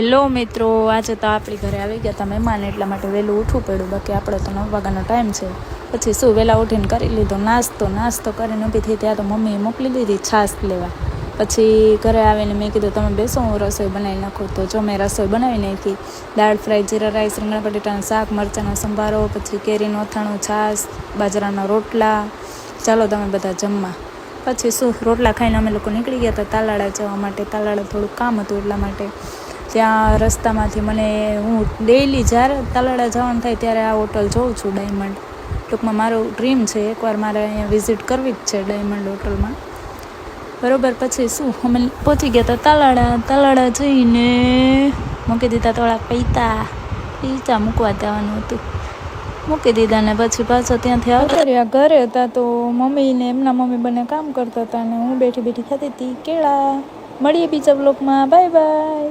Hello મિત્રો, આજે તો આપણી ઘરે આવી ગયા હતા મહેમાન, એટલા માટે વહેલું ઉઠવું પડ્યું. બાકી આપણે તો 9 વાગ્યાનો ટાઈમ છે. પછી શું વહેલા ઉઠીને કરી લીધો નાસ્તો કરીને ઊભી થઈ. ત્યાં તો મમ્મીએ મોકલી દીધી છાશ લેવા. પછી ઘરે આવીને મેં કીધું તમે બેસો, હું રસોઈ બનાવી નાખું. તો જો મેં રસોઈ બનાવી નાખી. દાળ ફ્રાય, જીરા રાઈસ, રીંગણા બટેટાનું શાક, મરચાંનો સંભારો, પછી કેરીનું અથાણું, છાશ, બાજરાના રોટલા. ચાલો તમે બધા જમવા. પછી શું રોટલા ખાઈને અમે લોકો નીકળી ગયા હતા તાલાળા જવા માટે. તાલાળા થોડુંક કામ હતું એટલા માટે. ત્યાં રસ્તામાંથી હું ડેઈલી જ્યારે તાલાળા જવાનું થાય ત્યારે આ હોટલ જોઉં છું, ડાયમંડ. ટૂંકમાં મારું ડ્રીમ છે, એકવાર મારે અહીંયા વિઝિટ કરવી જ છે ડાયમંડ હોટલમાં. બરાબર. પછી શું અમે પહોંચી ગયા હતા તાલાળા જઈને મૂકી દીધા થોડાક પૈસા મૂકવા જવાનું હતું, મૂકી દીધા. ને પછી પાછો ત્યાંથી આવતા રહ્યા. ઘરે હતા તો એમના મમ્મી બંને કામ કરતા હતા અને હું બેઠી ખાતી હતી કેળા. મળીએ બીજા બ્લોગમાં. Bye bye.